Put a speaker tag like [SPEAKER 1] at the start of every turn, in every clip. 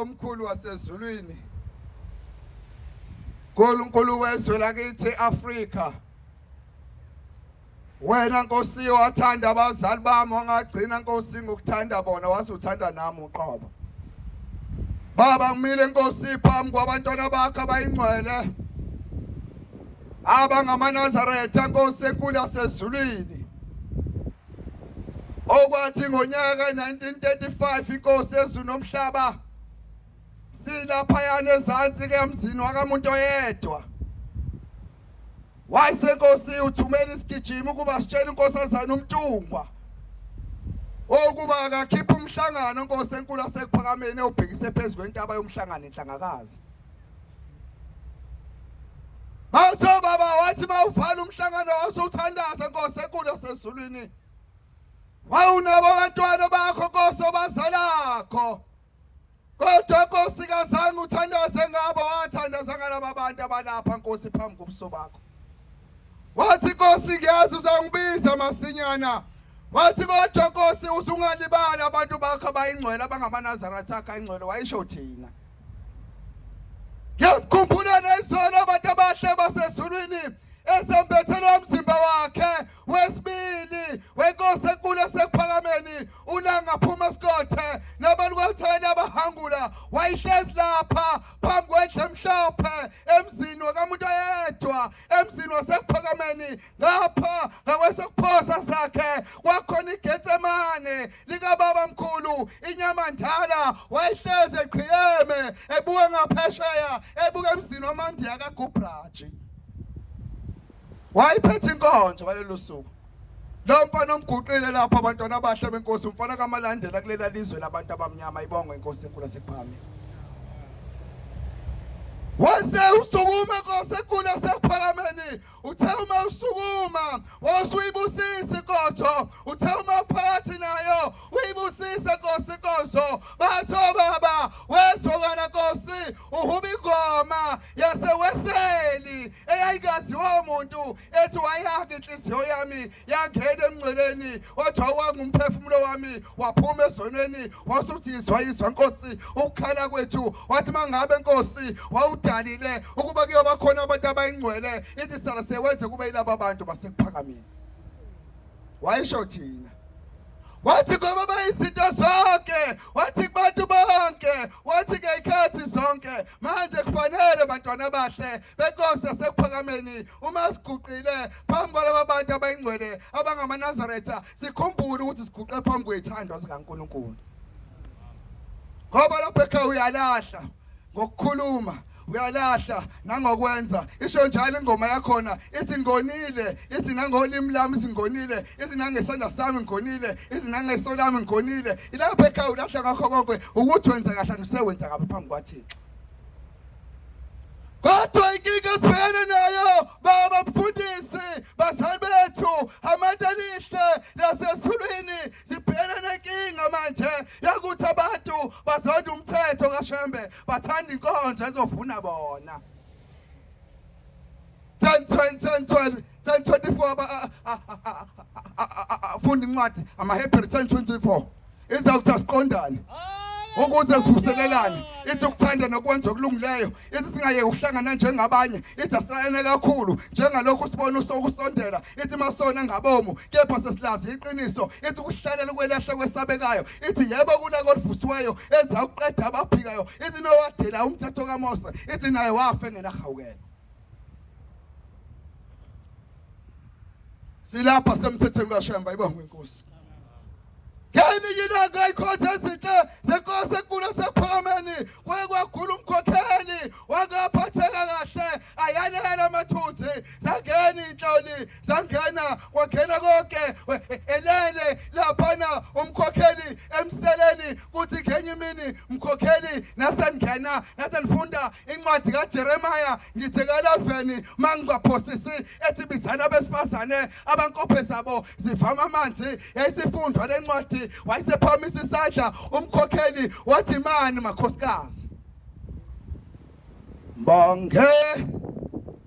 [SPEAKER 1] omkhulu wasezulwini, uNkulunkulu wezwe lakithi eAfrika, wena Nkosi wathanda abazali bami wangagcina Nkosi ngokuthanda bona wasuthanda nami uqobo. Baba ngimile Nkosi phambi kwabantwana bakho abayingcwele abangamaNazaretha Nkosi enkulu yasezulwini. Okwathi ngonyaka 1935 inkosi ezulu nomhlaba silaphayana ezantsi ke emzini wakamuntu oyedwa. Wayesenkosi uthumela isigijima ukuba sitshele inkosazana uMtungwa okuba akakhipha umhlangano Nkosi enkulu yasekuphakameni obhekise phezulu kwentaba yomhlangano enhlangakazi. Batho baba wathi mawuvala umhlangano wasuthandaza Nkosi enkulu yasezulwini. Wawunabo abantwana bakho Nkosi obazalakho. Kodwa Nkosi kazange uthandaze ngabo, wathandaza ngalabo abantu abalapha Nkosi phambi kobuso bakho. Wathi Nkosi ngiyazi uzangibiza masinyana. Wathi kodwa Nkosi usungalibali abantu bakho abayingcwele abangamaNazaretha akho ayingcwele wayisho thina. Ngiyakhumbula nezolo abantu abahle basezulwini esembethela umzimba wakhe wesibili wenkosi enkulu yasekuphakameni ulangaphuma esikothe nabalukwathela abahangula wayihlezi lapha phambi kwendle emhlophe emzini wakamuntu oyedwa emzini wasekuphakameni ngapha ngakwesekuphosa sakhe kwakhona iGetsemane likababa mkhulu inyama ndala wayihlezi eqhiyeme ebuka ngaphesheya ebuka emzini wamandiya kaGubraji. Wayiphethe inkonzo ngalelo suku. Lo mfana omguqile lapha abantwana abahle benkosi umfana kamalandela kulela lizwe labantu abamnyama ibonge inkosi enkulu yasekuphakameni. Wase usukuma Nkosi enkulu yasekuphakameni uthe uma usukuma wasuyibusisa inkotho uthe uma phakathi nayo uyibusise Nkosi inkonzo. Batho baba wezokana Nkosi uhuba ingoma yaseweseli eyayikaziwa umuntu ethi wayihanga inhliziyo yami yangena emngceleni wathi wangumphefumulo wami waphuma ezonweni wasuthi izwa Nkosi ukukhala kwethu wathi mangabe Nkosi wawudalile ukuba kuyoba khona abantu abayingcwele ithi sala sewenze kube yilabo abantu basekuphakameni. Wayisho thina wathi ngoba bayizinto zonke wathi kubantu bonke wathi ke ikhathi zonke manje kufanele bantwana abahle benkosi yasekuphakameni uma siguqile phambi kwalabo bantu abayingcwele abangamaNazaretha sikhumbule ukuthi siguqe phambi kwethandwa zikaNkulunkulu. Ngoba lapho ekhaya uyalahla ngokukhuluma uyalahla nangokwenza isho njalo ingoma yakhona ithi ngonile ithi nangolimi lami singonile ithi nangesandla sami ngonile ithi nangeso lami ngonile ilapha ekhaya ulahla ngakho konke ukuthi wenza kahle usewenza kabi phambi kwaThixo. Kodwa inkinga sibhekene nayo baba mfundisi bazali bethu amandalihle lasezulwini sibhekene nenkinga manje yakuthi abantu bazonda umthetho kaShembe bathanda inkonzo ezofuna bona. 10:24 funda incwadi amaHebrew 10:24 izakuthi asiqondane ukuze sivuselelane ithi ukuthanda nokwenza okulungileyo ithi singayeke ukuhlangana njengabanye ithi asayene kakhulu njengalokho sibona usokusondela ithi masona ngabomu kepha sesilazi iqiniso ithi ukuhlalela ukwelahla kwesabekayo ithi yebo kunako oluvusiweyo enza ukuqeda abaphikayo ithi nowadela umthetho kaMose ithi naye wafa engenahawukela. Silapha semthethweni kaShemba ibonge inkosi. Kani yilanga ikhotha ezinhle zenkosi enkulu yasekuphakameni kwakhulu umkhokheli wangaphatheka kahle ayanela amathuthi zangena inhloli zangena kwangena konke elele laphana umkhokheli emseleni kuthi ngenye imini umkhokheli nasengena nasenifunda incwadi kaJeremiah ngithi ka11 mangingaphosisi ethi bizana besifazane abankophe zabo zivama amanzi yayisifundwa lencwadi wayesephamisa isandla umkhokheli wathi mani makhosikazi mbonge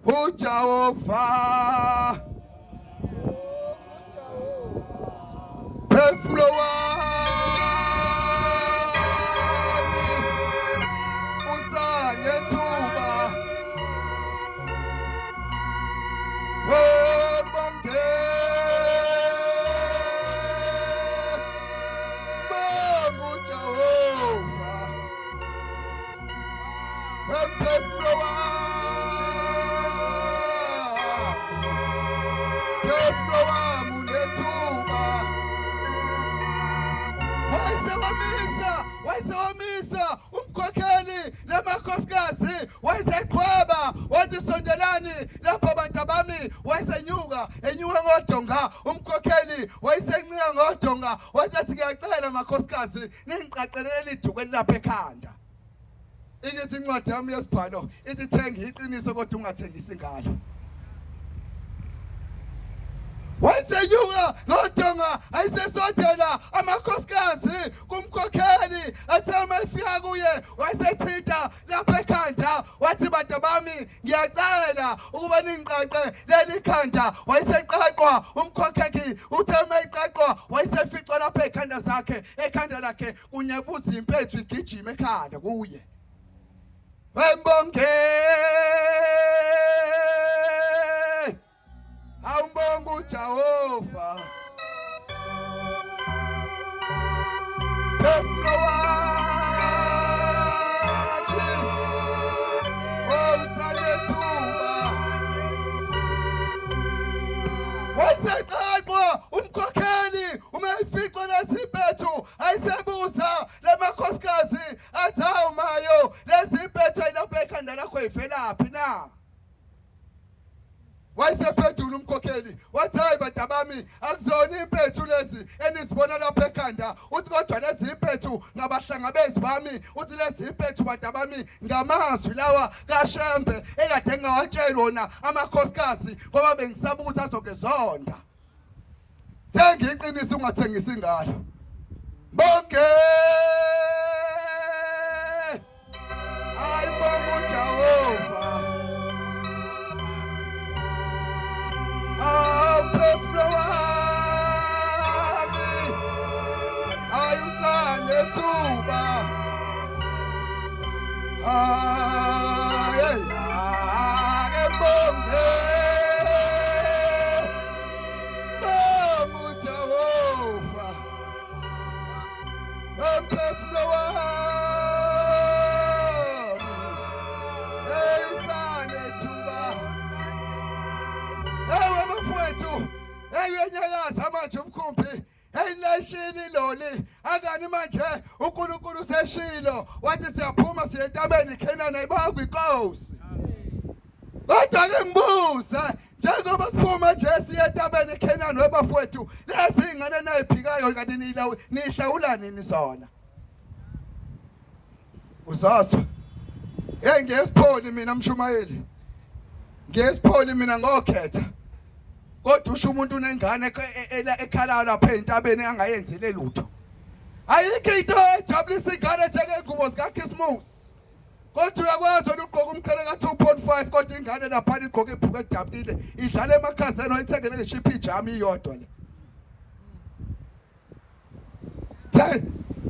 [SPEAKER 1] uJehova phefumulo wami Phefumlo wami unethuba. Wayesewamisa umkhokheli lamakhosikazi, wayeseqhweba wathi sondelani lapho bantu bami, wayesenyuka ngodonga. Umkhokheli wayesencika ngodonga, wathi ngiyacela makhosikazi ningiqaqelele iduku elilapha ekhanda. Ikithi incwadi yami yesibhalo ithi thenga iqiniso kodwa ungathengisi ngalo. Wayesenyuka ngodonga, ayesesondela amakhosikazi kumkhokheli, athi uma efika kuye wayesethitha lapha ekhanda, wathi bantu bami ngiyacela ukuba ningiqaqe leli khanda. Wayeseqaqwa umkhokheli, uthe uma eqaqwa wayeseficwa lapha ekhanda zakhe, ekhanda lakhe kunyebuza impethu igijima ekhanda kuye. Wembonge awumbonga uJehova. Phefumlo wami usanethuba. Wayeseqaqwa umkhokheli, uma eficwa lesiphethu ayisebuza lamakhosikazi, athi hawu mayo lezi impethu ayilapha ekhanda lakho ivelaphi na? Wayesephendula umkhokheli wathi hayi bantu bami, akuzona impethu lezi enizibona lapha ekhanda. Uthi kodwa lezi impethu ngabahlangabezi bami. Uthi lezi impethu bantu bami ngamazwi lawa kaShembe ekade ngawatshela wona amakhosikazi ngoba bengisaba ukuthi azongezonda. Thenga iqiniso ungathengisi ngalo. Bonke ayibonga uJehova. Phefumlo wami ayusanethuba. Ngembonge bonga uJehova. Phefumlo wami ayusanethuba. Ewe bafowethu, eyenyakaza manje umkhumbi, eyilashini loli, angani manje uNkulunkulu useshilo, wathi siyaphuma siye entabeni Khenani ayibanga inkosi. Kodwa ke ngibuza, njengoba siphuma nje siye entabeni Khenani webafowethu, lezi ingane nayiphikayo kanti nihlawula nini zona? Uzazwa? Ngiyesipholi mina Mshumayeli. Ngiyesipholi mina ngokhetha. Kodwa usho umuntu unengane ekhalayo lapha entabeni angayenzile lutho. Ayikho into ejabulisa ingane njengengubo zikaKhisimusi. Kodwa uyakwazi ukugqoka umkhele ka2.5 kodwa ingane lapha igqoke ibhuku edabile, idlala emakhazeni oyithengele ngeshipi ijami iyodwa le.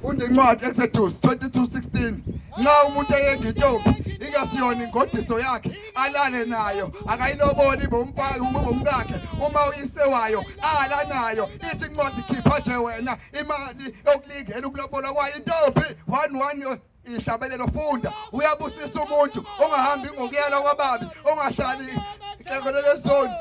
[SPEAKER 1] Undencwadi Exodus 22:16. Nxa umuntu eyengintombi ingasiyona ingodiso yakhe alale nayo, akayiloboli bomkakhe, uma uyise wayo ala nayo. Ithi incwadi khipha nje wena imali yokulingela ukulobola kwayo intombi 1 ihlabelelo funda. Uyabusisa umuntu ongahambi ngokuyela kwababi, ongahlali inhlangano lezoni,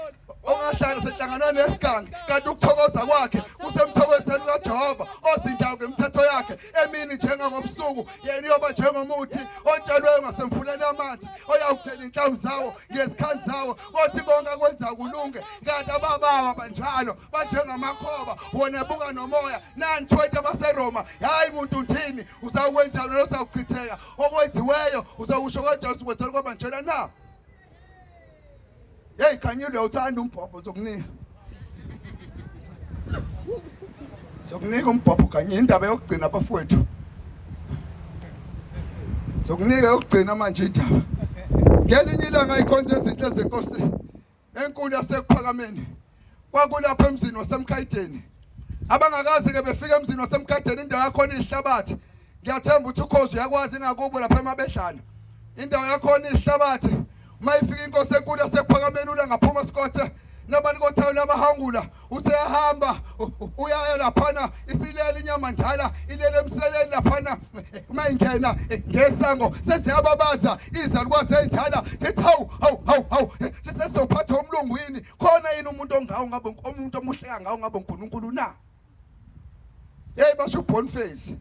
[SPEAKER 1] ongahlala senhlanganweni yesigangi, kanti ukuthokoza kwakhe kusemthokozweni kaJehova ozindawo ngemithetho yakhe emini njengobusuku. Yena yoba njengomuthi otshalwe ngasemfuleni yamanzi, oyawuthela inhlamvu zawo ngezikhathi zawo, kothi konke akwenza kulunge. Kanti ababawa banjalo banjengamakhoba, wona ebuka nomoya. Nani 20 abaseRoma, hayi muntu uthini uzawukwenza lo uzawuchitheka, okwenziweyo uzawusho kanjani ukwenzela kwaba njena na? Hey, Khanyile uthanda umbhobho zokunika. Sokunika umbhobho kanye indaba yokugcina abafowethu. Sokunika yokugcina manje indaba. Ngelinye ilanga ikhonze izinto zenkosi enkulu yasekuphakameni. Kwakulapha emzini waseMkhayideni. Abangakazi ke befika emzini waseMkhayideni indawo yakhona ihlabathi. Ngiyathemba ukuthi ukhozi yakwazi ngakubo lapha emabehlana. Indawo yakhona ihlabathi. Mayifika inkosi enkulu yasekuphakameni ula ngaphuma sikothe nabantu kothawula abahangula useyahamba uyaya laphana isilela inyama njala ilele emseleni laphana mayingena ngesango sesiyababaza izalukwazi endala sithi hawu sesizophatha umlungwini khona yini umuntu ngawo ngabe umuntu omuhle ngawo ngabe uNkulunkulu na. Hey basho Boniface.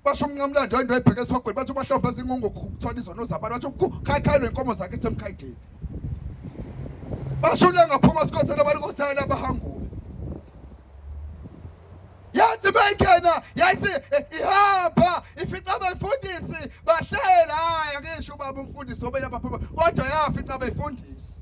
[SPEAKER 1] Basho umnqamlando into ebheke esogwini bathi uMahlombe ezingungu ukuthola izono zabantu bathi ukhayikhayelwe inkomo zakhe eThemkhayideni. Basho lengaphuma sikhothela abantu kothayela abahangule. Yathi bayikena yayisi ihamba ifica abafundisi bahlela haya ngisho ubaba umfundisi obela baphuma kodwa yafica abafundisi.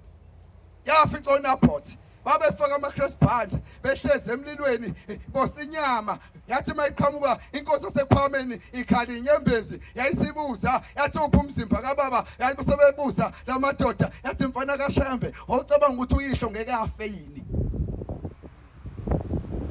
[SPEAKER 1] Yafica uNaboth babefaka ama-cross band behleze emlilweni bosinyama yathi mayiqhamuka inkosi yasePharameni ikhala inyembezi yayisibuza yathi uphi umzimba kababa yathi sebebuza lamadoda yathi mfana kaShambe wawucabanga ukuthi uyihlo ngeke afe yini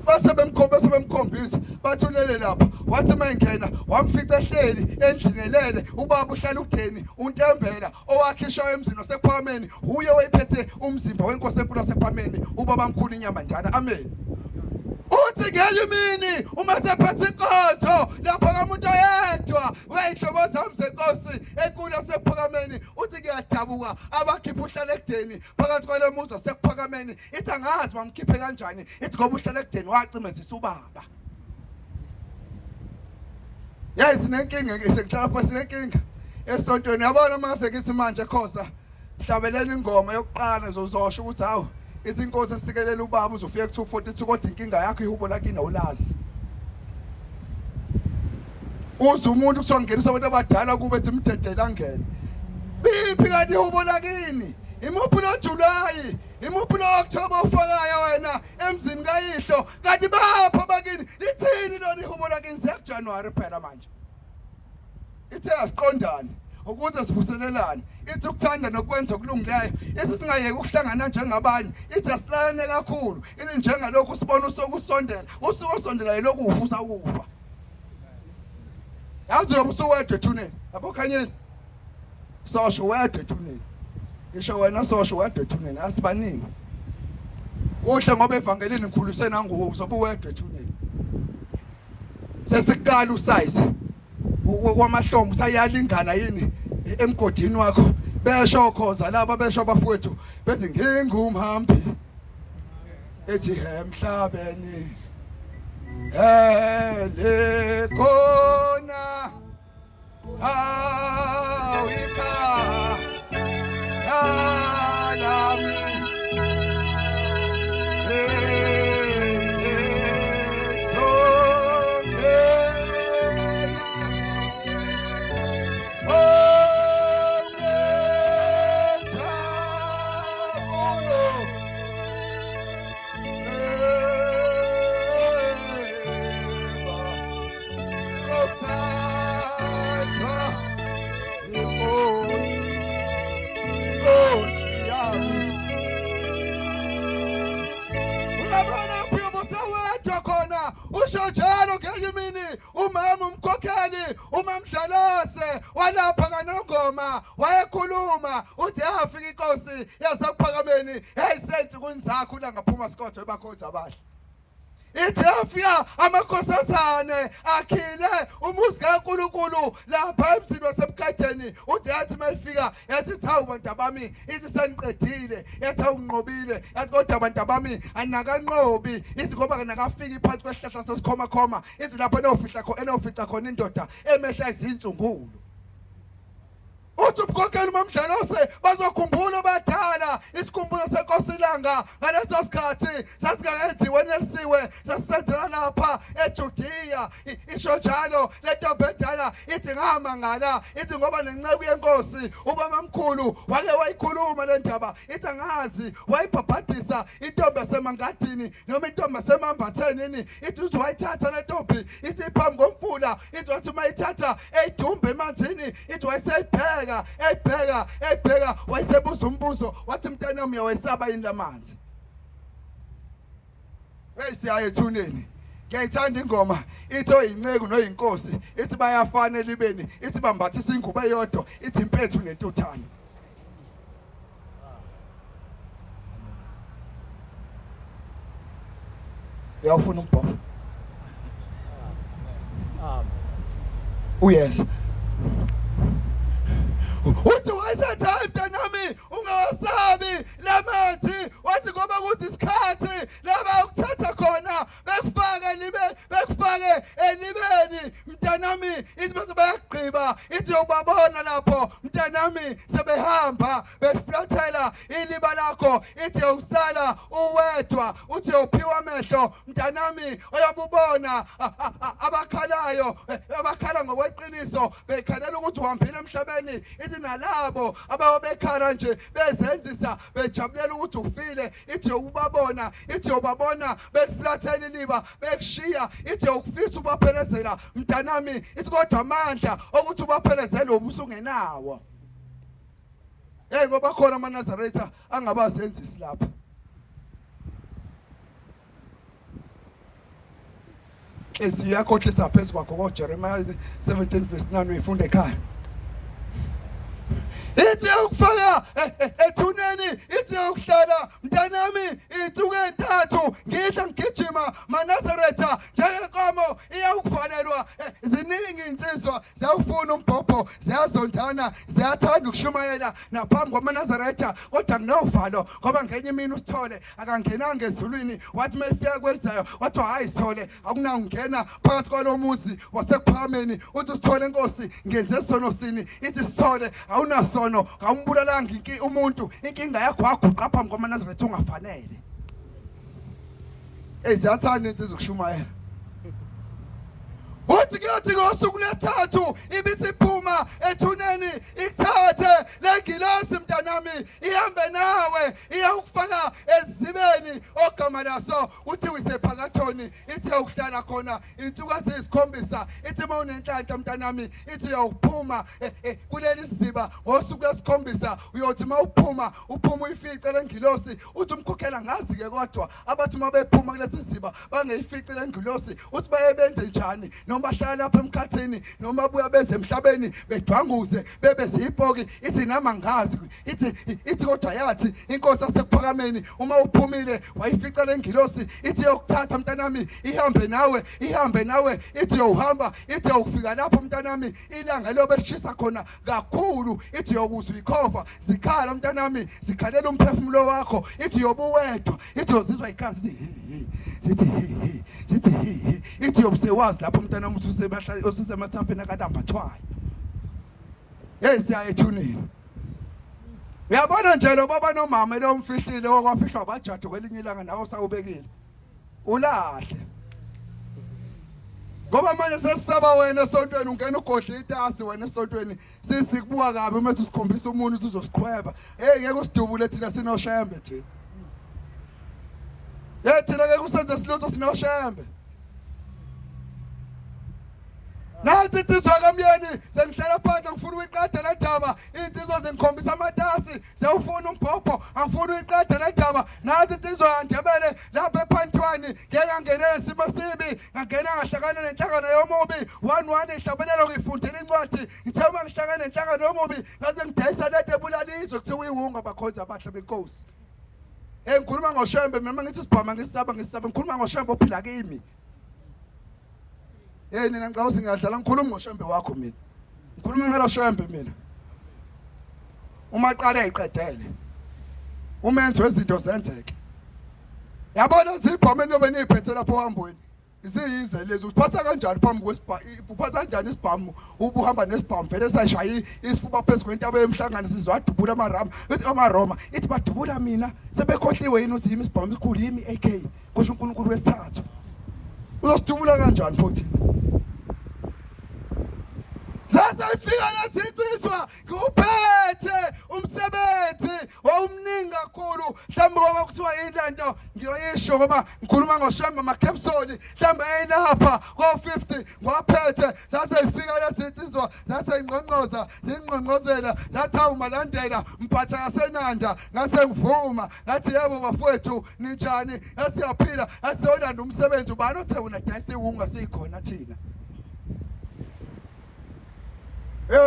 [SPEAKER 1] basebemkhombisa bathulele lapha wathi mayingena wamfica ehleli endlinelele ubaba uhlala ukutheni uNtembela owakhishwa emzini wasePharameni uye wayiphethe umzimba wenkosi enkulu yasePharameni ubaba mkhulu inyama ndana amen. Uthi ngelimini uma sephethe inkonzo lapha kamuntu oyedwa weyihlobo zami zenkosi enkulu yasePharameni uthi kuyadabuka abakhipha uhlala ekudeni phakathi kwale muzi wasePharameni ithi angazi bamkhiphe kanjani ithi ngoba uhlala ekudeni wacimezisa ubaba. Yayi sinenkinga sekuhlala phansi sinenkinga esontweni yabona mase ngithi manje Khoza hlabelela ingoma yokuqala ngizosho ukuthi hawu izinkosi esikelela ubaba uzofika ku242 kodwa inkinga yakho ihubo lakini awulazi. Uze umuntu kusongena abantu abadala kube ethi imdedela ngene. Biphi kanti ihubo lakini? Imuphi lo July? Imuphi lo October ofakayo wena emzini kayihlo? Kanti bapha bakini lithini lona ihubo lakini siya kuJanuary phela manje. Ithe asiqondane ukuze sivuselelane ithi ukuthanda nokwenza okulungileyo isingayeke ukuhlangana njengabanye ithi asilalane kakhulu ithi njengalokhu sibona usokusondela usondela yilokhu ufusa ukufa yazi ubusuwedwe ethuneni yabo khanyeni sosho wedwe ethuneni isho wena sosho wedwe ethuneni asibaningi uhle ngoba evangelini ngikhuluse nanguwe uzobuwedwe ethuneni sesikala usize kwamahlombe sayalingana yini emgodini wakho besho Khoza laba besho abafowethu bethi ngingumhambi ethi emhlabeni le khona awika alami Ushojalo ngeyimini umama umkhokheli umamdlalase walapha kaNongoma wayekhuluma uthi yafika inkosi yasePharameni yayisethi kunzakho la ngaphuma Sikotho ebakhotha abahle ithi yafika amakhosazane akhile umuzi kaNkulunkulu lapha emzini waseBukadeni uthi yathi mayifika yathi hawu bantu abami ithi seniqedile yathi awunqobile yathi kodwa abantu abami anakanqobi ithi ngoba kanakafiki phansi kwesihlahla sesikhoma ithi lapho enofica khona indoda emehla izinsungulu uthi ubukhokheli umamdlalose bazokhumbula abadala isikhumbuzo senkosi ilanga ngaleso sikhathi sasingakenziwe nelisiwe sasisenzela lapha eJudiya isho njalo lentombi endala ithi ngamangala ithi ngoba nenceku yenkosi ubaba mkhulu wake wayikhuluma le ndaba ithi angazi wayibhabhadisa intombi yasemangadini noma intombi yasemambatheni ithi uthi wayithatha le ntombi ithi phambi komfula ithi wathi mayithatha eyidumbe emanzini ithi wayeseyibheka ebheka wayesebuza umbuzo wathi mntanami uyawesaba yini lamanzi wesiyaye ethuneni ngiyayithanda ingoma ithi oyinceku noyinkosi ithi bayafana elibeni ithi bambathisa ingubo eyodwa ithi impethu nentuthane uyafuna umbhobho uyesa uthi wayesathi hayi mntanami ungawasabi lamanzi wathi ngoba kuthi isikhathi ukufaka iliba lakho ithi usala uwedwa uthi uphiwa amehlo mntanami oyabubona abakhalayo abakhala ngokweqiniso bekhalela ukuthi uhambile emhlabeni ithi nalabo ababekhala nje bezenzisa bejabulela ukuthi ufile ithi ubabona ithi ubabona beflathela iliba bekushiya ithi ukufisa ubaphelezela mntanami ithi kodwa amandla ukuthi ubaphelezele obusungenawo ngoba khona amaNazaretha angabazenzisi lapha yakho hlisa phezu kwakho koJeremiah 17:9 uyifunda ekhaya ithi ukufaka ethuneni ithi ukuhlala mntanami insuku ezintathu ngidla ngigijima maNazaretha njengenkomo iyawukufanelwa ziningi insizwa ziyawufuna umbhobho ziyazondana ziyathanda ukushumayela naphambi kwamaNazaretha kodwa kunovalo ngoba ngenye imini usithole akangenanga ezulwini wathi mayifika kwelizayo wathi hayi sithole akunangena phakathi kwalomuzi wasekuphakameni uthi usithole Nkosi ngenze sono sini ithi sithole awunaso awumbulalanga umuntu inkinga yakho waguqa phambi kwamaNazaretha ungafanele ziyathanda insizwa ukushumayela uthi kuyothi ngosuku lwesithathu ibisiphuma ethuneni ikuthathe lengilosi mntanami ihambe nawe iyakufaka ezibeni ogama laso uthi uyisephakathoni ithi uyokuhlala khona insuku ezisikhombisa ithi mawunenhlanhla mntanami ithi uyawuphuma kuleli siziba ngosuku lwesikhombisa uyothi mawuphuma uphuma uyifice lengilosi uthi umkhokhela ngazi ke kodwa abathi mabephuma kulesi siziba bangeyifice lengilosi uthi bayebenze njani noma bahlala lapha emkhathini noma buya beze emhlabeni bedwanguze bebe ziphoki ithi nama ngazi ithi kodwa yathi inkosi asekuphakameni uma uphumile wayifica lengilosi ithi yokuthatha mntanami ihambe nawe ithi uhamba ithi ukufika lapho mntanami ilanga lobe lishisa khona kakhulu ithi yokuzwa ikhova zikhala mntanami zikhalela umphefumulo wakho ithi yobuwedwa ithi uzizwa ikhala sithi ithi yobusewazi lapho mntana umuntu usemathafeni akadambathwayo siya ethuneni uyabona nje lo baba nomama lo umfihlile okwafihlwa bajadu kwelinye ilanga nawo sawubekile ulahle ngoba manje sesisaba wena esontweni ungena ugodla itasi wena esontweni sisikubuka kabi uma sikhombisa umuntu ukuthi uzosiqhweba ngeke usidubule thina sinoshembe thina thina ngeke usenze silutho sinoshembe nathi insizwa kaMyeni sengihlala phansi ngifuna uyiqeda le ndaba insizwa zengikhombisa amatasi sewufuna umbhobho angifuna uyiqeda le ndaba nathi insizwa yaNdebele lapha ePhantwani ngeke ngenele isimo sibi ngangena ngahlakana nenhlangano yomubi 11 ihlabelelo ngifundela incwadi ngithe uma ngihlakana nenhlangano yomubi ngaze ngidayisa lede bulalizwe kuthiwa uyiwunga abakhonza abahle benkosi ngikhuluma ngoshembe mina ngithi sibhama ngisaba ngikhuluma ngoshembe ophila kimi nina ngicabanga ukuthi ngiyahlala ngikhuluma ngoshembe wakho mina ngikhuluma ngalo shembe mina uma qala eyiqedele umenzo wezinto zenzeke yabona zibhameni lobe niphethe lapho hambweni iziyize lezi uphatha kanjani phambi kwesibhamu uphatha kanjani isibhamu ubuhamba nesibhamu vele sayishaya isifuba phezulu kwentaba yemhlangano sizwadubula amaroma ithi badubula mina sebekhohliwe yini uthi yimi isibhamu isikhulu yimi AK kusho uNkulunkulu wesithathu uzosidubula kanjani phothi sasayifika lesinsizwa nguphethe umsebenzi wawumningi kakhulu mhlawumbe ngoba kuthiwa yinto ngiyoyisho ngoba ngikhuluma ngoshembe amaKhepsoni mhlawumbe ayilapha ko50 ngwaphethe sasayifika lesinsizwa zaseyingqonqoza zingqonqozela zathi awumalandela mphatha yasenanda ngase ngivuma ngathi yebo bafowethu ninjani yasiyaphila asiyolanda umsebenzi ubani othe wena dayise iwunga sikhona thina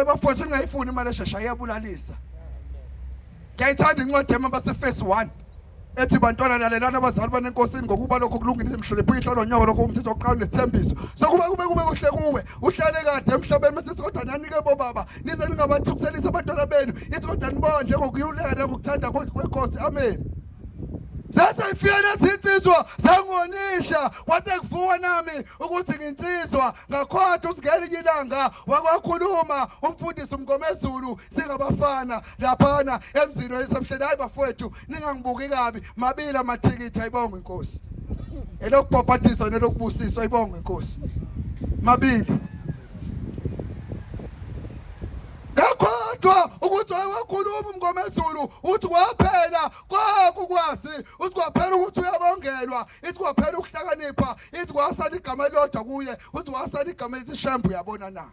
[SPEAKER 1] bafowethu ngayifuni imali eshesha iyabulalisa ngiyayithanda incwadi yamabase verse 1 ethi bantwana lalelana abazali banenkosini ngokuba lokho kulungile simhloniphe ihlalo nyoko lokho umthetho oqhawe nesithembiso sokuba kube kuhle kuwe uhlale kade emhlabeni mase kodwa nanike bobaba nize ningabathukselisa abantwana benu ithi kodwa nibonje ngokuyuleka ngokuthanda kwenkosi amen Sasa ifika lezinsizwa sangonisha kwaze kuvuka nami ukuthi nginsizwa ngakhoda usigelinye ilanga wakwakhuluma umfundisi uMgomezulu singabafana laphana emzini wesemhleni. Hayi bafowethu ningangibuki kabi, mabili amathikithi, ayibonge inkosi. Elokubhabhatisa nelokubusisa, ayibonge inkosi. Mabili. Ngakhodwa ukuthi wakhuluma uMgomezulu uthi kwaphela kwakukwazi, uthi kwaphela ukuthi uyabongelwa, ithi kwaphela ukuhlakanipha, ithi kwasala igama elodwa kuye, uthi wasala igama elithi Shembu. Uyabona na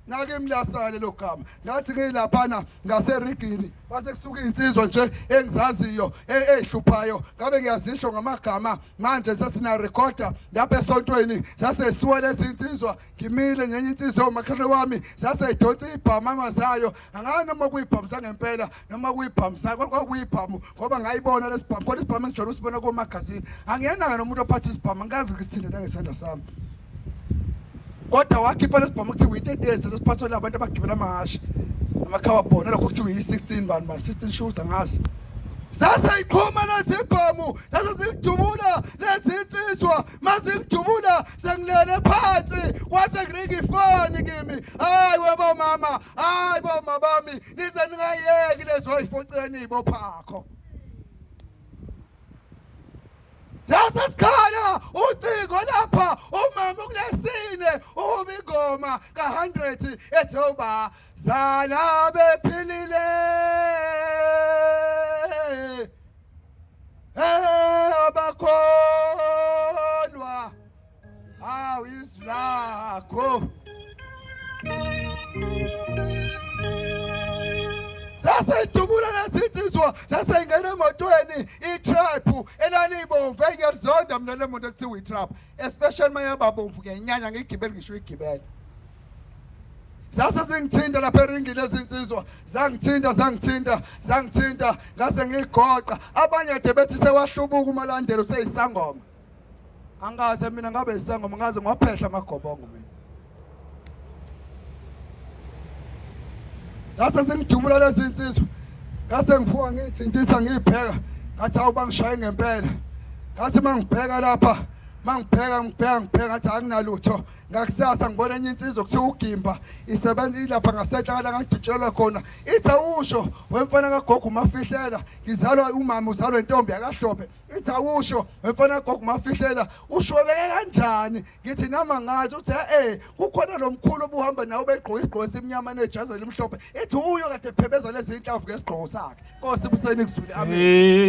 [SPEAKER 1] nake imlasale lo gama ngathi ngilaphana ngaserigini bathe kusuka insizwa nje engizaziyo ehluphayo ngabe ngiyazisho ngamagama. Manje sesina recorder lapha esontweni sasesiwa lezinsizwa ngimile nenye insizwa umakhelwane wami saseyidonsa ibhamu amazayo. Angani noma kuyibhamisa ngempela noma kuyibhamisa kwakuyibhamu ngoba ngayibona lesibhamu kodwa isibhamu engijolo usibona ku magazine. Angiyenanga nomuntu ophatha isibhamu, angazi ngisithindele ngesandla sami. Kodwa wakhipha lesibhamu ukuthi uyi-30 sesiphathwa labantu abagibela amahashi amakhababhona lokho kuthiwa yi-16 bani 16 shoes angazi. Sasa iqhuma lezibhamu sasa zingidubula lezinsizwa mazingidubula sengilele phansi kwase kuringa ifoni kimi. Hayi webo mama, hayi boma bami nize ningayeki lezo yifoceni ibophakho. Lasa sikhala ucingo lapha umama kulesine ubingoma ka100 ethoba zala bephilile abakholwa awu izilakho. Sasa idubula lesinsizwa sasa ingena emotweni itrap elalibomvu engiyalizonda mina le moto ekuthiwa itrap, especially mayababomvu ngenyanya ngigibele ngisho igibele. Sasa singithinta lapha eringini lezinsizwa zangithinta ngase ngigoqa. Abanye kade bethi sewahlubuka umalandelo useyisangoma. Angaze mina ngabe isangoma, ngaze ngaphehla amagobongo mina. Sasa sengidubula lezinsizwa ngase ngifuka ngithintisa ngibheka ngathi awubangishaya ngempela. Ngathi mangibheka lapha mangibheka ngathi anginalutho. Ngakusasa ngibona enye insizwa kuthiwa uGimba isebenza ilapha ngasenhlakala ngangiditshelwa khona. Ithi awusho wemfana kaGogo uMafihlela ngizalwa umama uzalwa intombi yakaHlophe. Ithi awusho wemfana kaGogo uMafihlela ushwebeke kanjani. Ngithi nama ngathi uthi kukhona lo mkhulu obuhamba nawe begqoka isigqoko esimnyama nejazi elimhlophe. Ithi uyo kade ephebeza lezi inhlavu ngesigqoko sakhe. Nkosi buseni kuzule, amen.